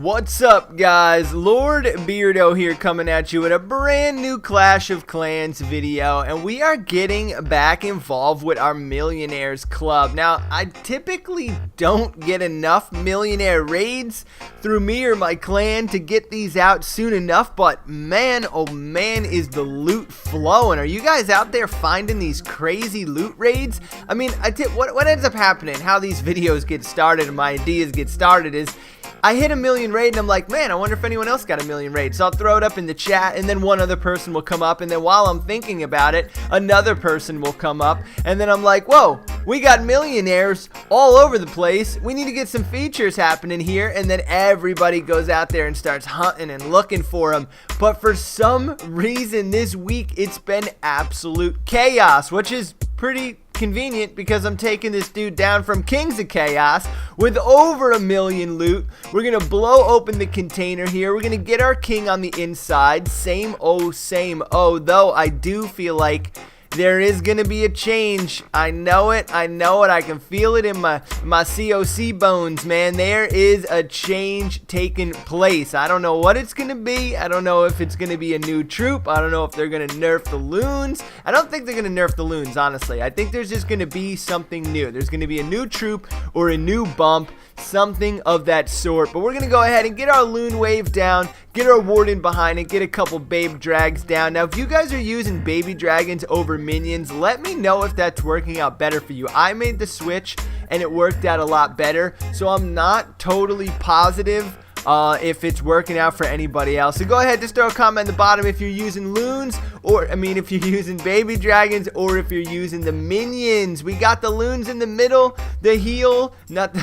What's up, guys? Lord Beardo here, coming at you with a brand new Clash of Clans video, and we are getting back involved with our Millionaires club. Now, I typically don't get enough millionaire raids through me or my clan to get these out soon enough, but man, oh man, is the loot flowing. Are you guys out there finding these crazy loot raids? I mean, what ends up happening, how these videos get started and my ideas get started is I hit a million raid and I'm like, man, I wonder if anyone else got a million raids. So I'll throw it up in the chat and then one other person will come up, and then while I'm thinking about it, another person will come up, and then I'm like, whoa, we got millionaires all over the place. We need to get some features happening here, and then everybody goes out there and starts hunting and looking for them. But for some reason this week it's been absolute chaos, which is pretty convenient because I'm taking this dude down from Kings of Chaos with over 1 million loot. We're gonna blow open the container here. We're gonna get our king on the inside. Same oh, though I do feel like there is gonna be a change. I know it. I can feel it in my COC bones, man. There is a change taking place. I don't know what it's gonna be. I don't know if it's gonna be a new troop. I don't know if they're gonna nerf the loons. I don't think they're gonna nerf the loons, honestly. I think there's just gonna be something new. There's gonna be a new troop or a new bump, something of that sort. But we're gonna go ahead and get our loon wave down, get our warden behind it, get a couple babe drags down. Now, if you guys are using baby dragons over minions, let me know if that's working out better for you. I made the switch and it worked out a lot better, so I'm not totally positive if it's working out for anybody else. So go ahead, just throw a comment at the bottom if you're using loons, or if you're using baby dragons, or if you're using the minions. We got the loons in the middle, the heal, not the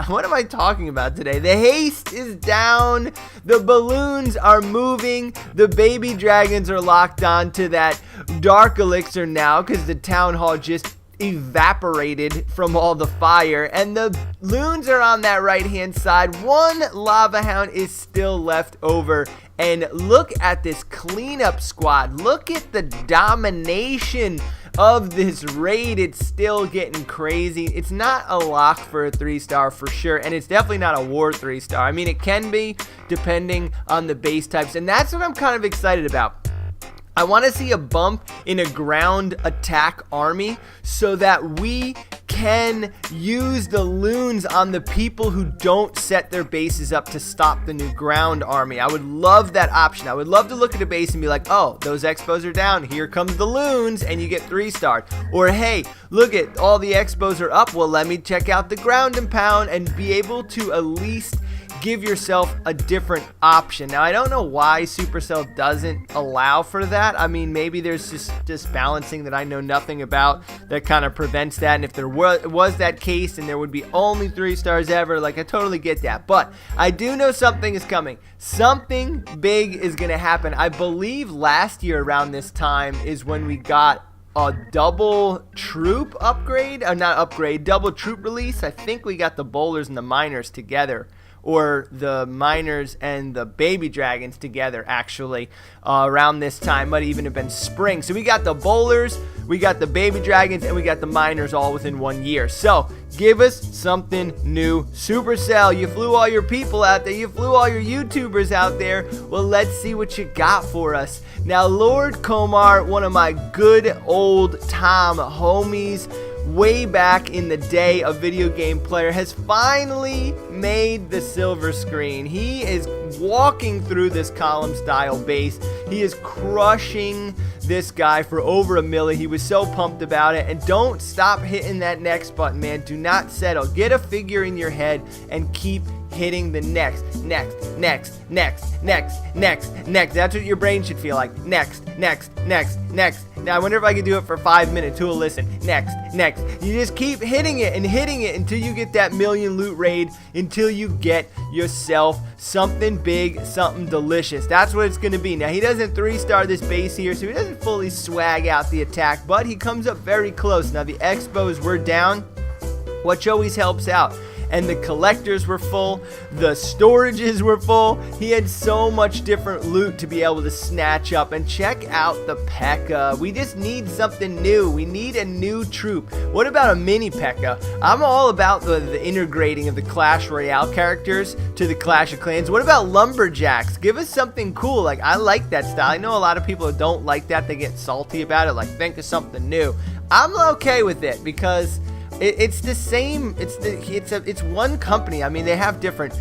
what am I talking about today? The haste is down, the balloons are moving, the baby dragons are locked on to that dark elixir now because the town hall just evaporated from all the fire, and the loons are on that right hand side. One lava hound is still left over, and look at this cleanup squad. Look at the domination of this raid. It's still getting crazy. It's not a lock for a 3-star for sure, and it's definitely not a war 3-star. I mean, it can be depending on the base types, and that's what I'm kind of excited about. I want to see a bump in a ground attack army so that we can use the loons on the people who don't set their bases up to stop the new ground army. I would love that option. I would love to look at a base and be like, oh, those expos are down, here comes the loons, and you get 3-starred. Or hey, look at all the expos are up, well, let me check out the ground and pound, and be able to at least give yourself a different option. Now, I don't know why Supercell doesn't allow for that. I mean, maybe there's just balancing that I know nothing about that kind of prevents that, and if there was that case and there would be only 3-stars ever, like, I totally get that. But I do know something is coming. Something big is going to happen. I believe last year around this time is when we got a double troop upgrade, or not upgrade, double troop release. I think we got the bowlers and the miners together, or the miners and the baby dragons together, actually, around this time. Might even have been spring. So we got the bowlers, we got the baby dragons, and we got the miners all within 1 year. So give us something new, Supercell. You flew all your people out there, you flew all your YouTubers out there. Well, let's see what you got for us. Now, Lord Komar, one of my good old time homies, way back in the day, a video game player, has finally made the silver screen. He is walking through this column style base. He is crushing this guy for over 1 million. He was so pumped about it. And don't stop hitting that next button, man. Do not settle. Get a figure in your head and keep hitting the next. That's what your brain should feel like. Next. Now, I wonder if I could do it for 5 minutes. Who will listen? Next. You just keep hitting it until you get that 1 million loot raid, until you get yourself something big, something delicious. That's what it's going to be. Now, he doesn't 3-star this base here, so he doesn't fully swag out the attack, but he comes up very close. Now, the expos were down, which always helps out. and the collectors were full, the storages were full. He had so much different loot to be able to snatch up. And check out the P.E.K.K.A. We just need something new. We need a new troop. What about a mini P.E.K.K.A? I'm all about the integrating of the Clash Royale characters to the Clash of Clans. What about lumberjacks? Give us something cool. Like, I like that style. I know a lot of people who don't like that. They get salty about it. Like, think of something new. I'm okay with it because it's the same. It's one company. I mean, they have different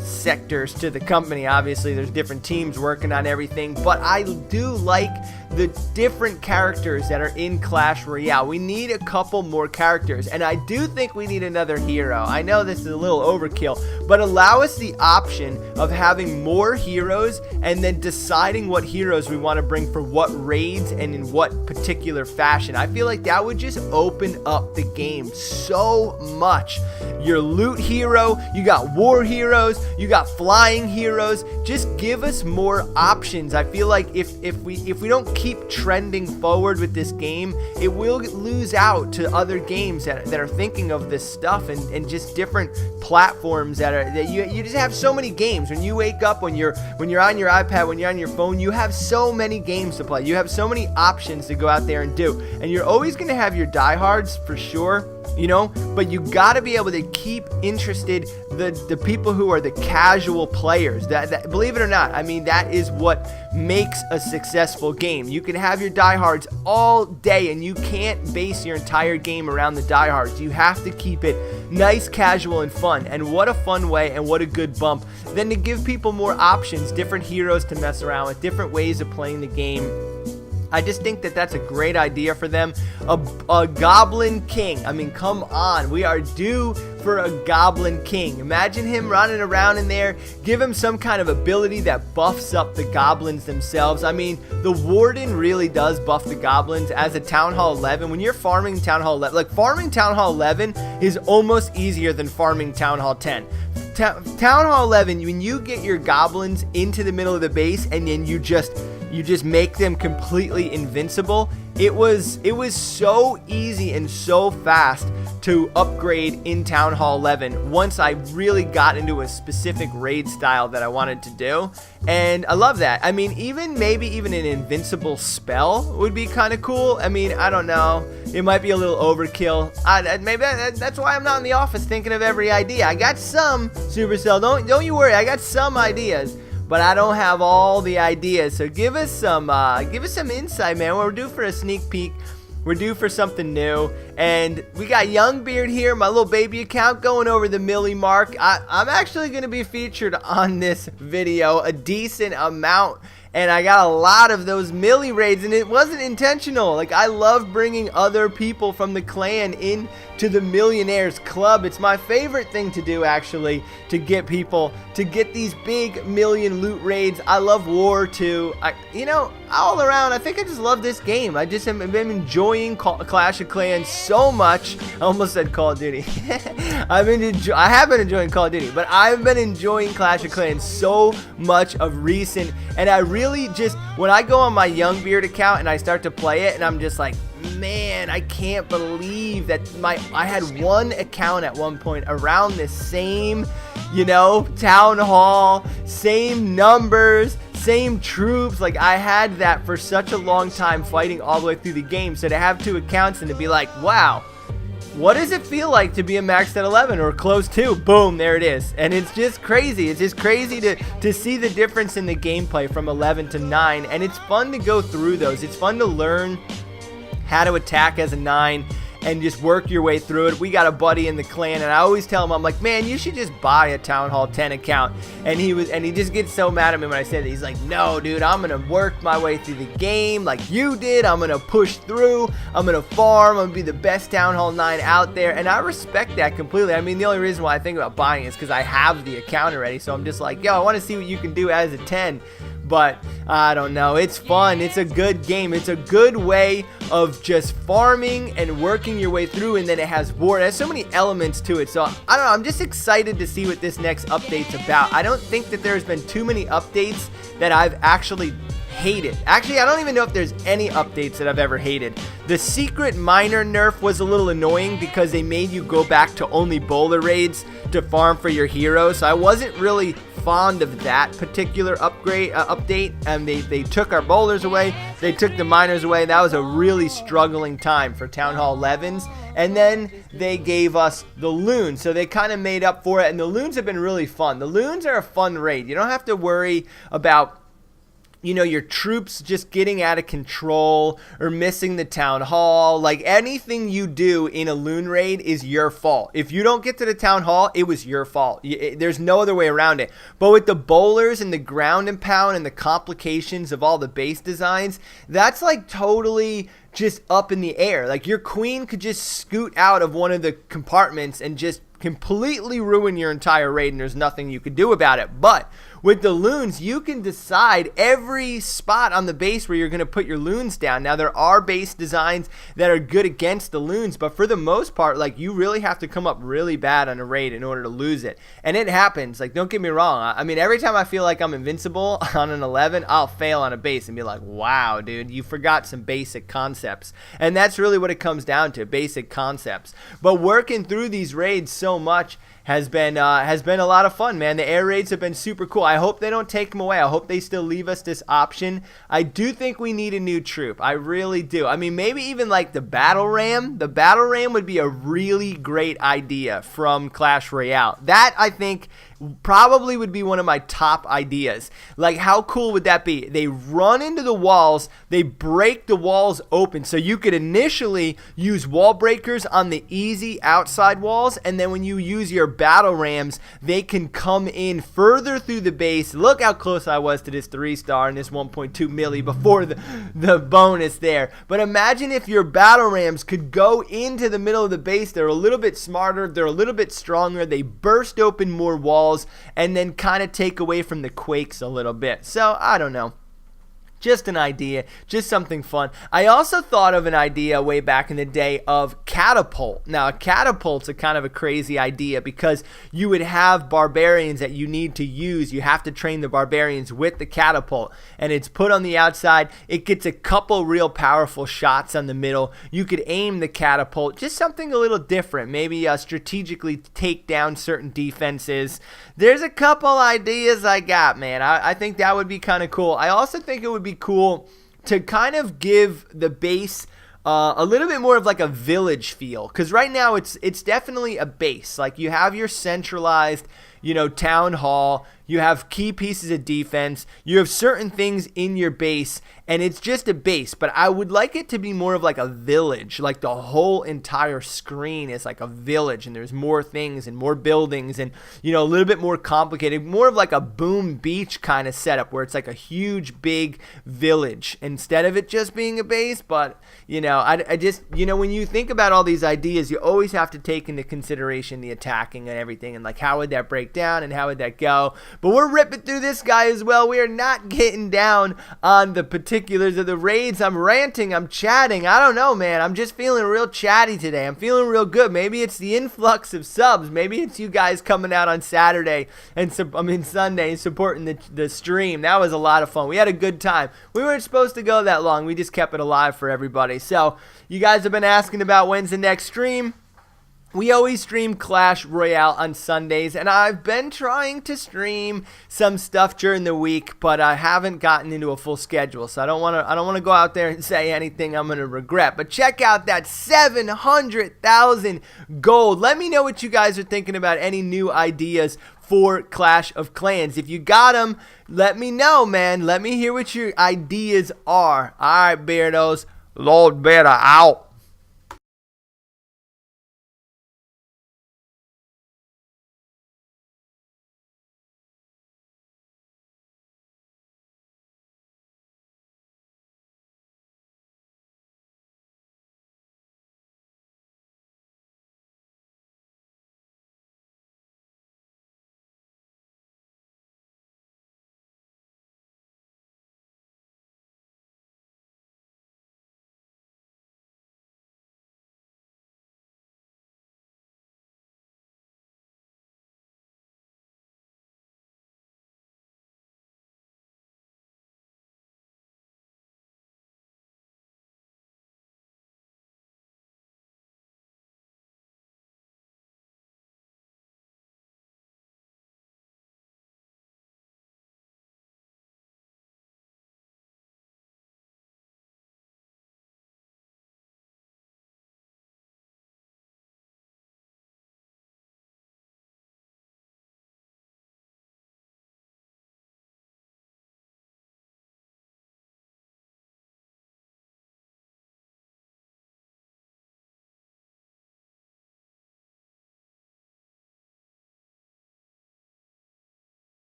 sectors to the company. Obviously, there's different teams working on everything, but I do like the different characters that are in Clash Royale. We need a couple more characters, and I do think we need another hero. I know this is a little overkill, but allow us the option of having more heroes and then deciding what heroes we want to bring for what raids and in what particular fashion. I feel like that would just open up the game so much. Your loot hero, you got war heroes, you got flying heroes. Just give us more options. I feel like if we don't keep trending forward with this game, it will lose out to other games that are thinking of this stuff and just different platforms that you just have so many games. When you wake up, when you're on your iPad, when you're on your phone, you have so many games to play. You have so many options to go out there and do. And you're always going to have your diehards for sure, you know, but you got to be able to keep interested the people who are the casual players. That believe it or not, I mean, that is what makes a successful game. You can have your diehards all day and you can't base your entire game around the diehards. You have to keep it nice, casual, and fun. And what a fun way and what a good bump than to give people more options, different heroes to mess around with, different ways of playing the game. I just think that that's a great idea for them. A Goblin King. I mean, come on. We are due for a Goblin King. Imagine him running around in there. Give him some kind of ability that buffs up the goblins themselves. I mean, the Warden really does buff the goblins as a Town Hall 11. When you're farming Town Hall 11, like farming Town Hall 11 is almost easier than farming Town Hall 10. Town Hall 11, when you get your goblins into the middle of the base and then you just make them completely invincible. It was so easy and so fast to upgrade in Town Hall 11 once I really got into a specific raid style that I wanted to do. And I love that. I mean, maybe even an invincible spell would be kind of cool. I mean, I don't know. It might be a little overkill. Maybe that's why I'm not in the office thinking of every idea. I got some, Supercell. Don't you worry. I got some ideas. But I don't have all the ideas, so give us some insight, man. We're due for a sneak peek. We're due for something new, and we got Youngbeard here, my little baby account, going over the milli mark. I'm actually going to be featured on this video a decent amount, and I got a lot of those milli raids, and it wasn't intentional. Like, I love bringing other people from the clan in to the Millionaires Club. It's my favorite thing to do, actually, to get people to get these big million loot raids. I love war too. All around, I think I just love this game. I just have been enjoying Clash of Clans so much. I almost said Call of Duty. I have been enjoying Call of Duty, but I've been enjoying Clash of Clans so much of recent, and I really just, when I go on my Youngbeard account and I start to play it, and I'm just like, man, I can't believe that I had one account at one point around this same, town hall, same numbers, same troops. Like, I had that for such a long time fighting all the way through the game. So to have two accounts and to be like, wow, what does it feel like to be a maxed at 11 or close to? Boom, there it is. And it's just crazy. It's just crazy to see the difference in the gameplay from 11 to 9. And it's fun to go through those. It's fun to learn how to attack as a 9 and just work your way through it. We got a buddy in the clan, and I always tell him, I'm like, man, you should just buy a Town Hall 10 account. And he just gets so mad at me when I say that. He's like, no, dude, I'm gonna work my way through the game like you did. I'm gonna push through. I'm gonna farm. I'm gonna be the best Town Hall 9 out there. And I respect that completely. I mean, the only reason why I think about buying it is because I have the account already. So I'm just like, yo, I want to see what you can do as a 10. But I don't know. It's fun. It's a good game. It's a good way of just farming and working your way through, and then it has war. It has so many elements to it. So I don't know. I'm just excited to see what this next update's about. I don't think that there's been too many updates that I've actually hated. Actually, I don't even know if there's any updates that I've ever hated. The secret miner nerf was a little annoying because they made you go back to only boulder raids to farm for your heroes. So I wasn't really fond of that particular update, and they took our boulders away, they took the miners away. That was a really struggling time for Town Hall 11s. And then they gave us the loons, so they kind of made up for it, and the loons have been really fun. The loons are a fun raid. You don't have to worry about your troops just getting out of control or missing the town hall. Like, anything you do in a loon raid is your fault. If you don't get to the town hall, it was your fault. There's no other way around it. But with the bowlers and the ground and pound and the complications of all the base designs, that's like totally just up in the air. Like, your queen could just scoot out of one of the compartments and just completely ruin your entire raid, and there's nothing you could do about it. But with the loons, you can decide every spot on the base where you're going to put your loons down. Now, there are base designs that are good against the loons, but for the most part, like, you really have to come up really bad on a raid in order to lose it. And it happens. Like, don't get me wrong. I mean, every time I feel like I'm invincible on an 11, I'll fail on a base and be like, wow, dude, you forgot some basic concepts. And that's really what it comes down to, basic concepts. But working through these raids so much has been a lot of fun, man. The air raids have been super cool. I hope they don't take them away. I hope they still leave us this option. I do think we need a new troop. I really do. I mean, maybe even like the battle ram. The battle ram would be a really great idea from Clash Royale. That, I think, probably would be one of my top ideas. Like, how cool would that be? They run into the walls, they break the walls open, so you could initially use wall breakers on the easy outside walls, and then when you use your battle rams, they can come in further through the base. Look how close I was to this 3-star and this 1.2 milli before the bonus there. But imagine if your battle rams could go into the middle of the base. They're a little bit smarter, they're a little bit stronger, they burst open more walls, and then kind of take away from the quakes a little bit. So, I don't know. Just an idea, just something fun. I also thought of an idea way back in the day of catapult. Now, a catapult's a kind of a crazy idea because you would have barbarians that you need to use. You have to train the barbarians with the catapult, and it's put on the outside. It gets a couple real powerful shots on the middle. You could aim the catapult, just something a little different. Maybe strategically take down certain defenses. There's a couple ideas I got, man. I think that would be kind of cool. I also think it would be cool to kind of give the base a little bit more of like a village feel, because right now it's definitely a base. Like, you have your centralized town hall, you have key pieces of defense, you have certain things in your base, and it's just a base. But I would like it to be more of like a village, like the whole entire screen is like a village, and there's more things and more buildings, and a little bit more complicated, more of like a Boom Beach kind of setup where it's like a huge big village instead of it just being a base. But I just when you think about all these ideas, you always have to take into consideration the attacking and everything, and like, how would that break down and how would that go? But we're ripping through this guy as well. We are not getting down on the particulars of the raids. I'm ranting, I'm chatting. I don't know, man. I'm just feeling real chatty today. I'm feeling real good. Maybe it's the influx of subs. Maybe it's you guys coming out on Saturday and Sunday and supporting the stream. That was a lot of fun. We had a good time. We weren't supposed to go that long. We just kept it alive for everybody. So you guys have been asking about when's the next stream. We always stream Clash Royale on Sundays, and I've been trying to stream some stuff during the week, but I haven't gotten into a full schedule, so I don't want to go out there and say anything I'm going to regret. But check out that 700,000 gold. Let me know what you guys are thinking about, any new ideas for Clash of Clans. If you got them, let me know, man. Let me hear what your ideas are. All right, Beardos. Lord Beardo out.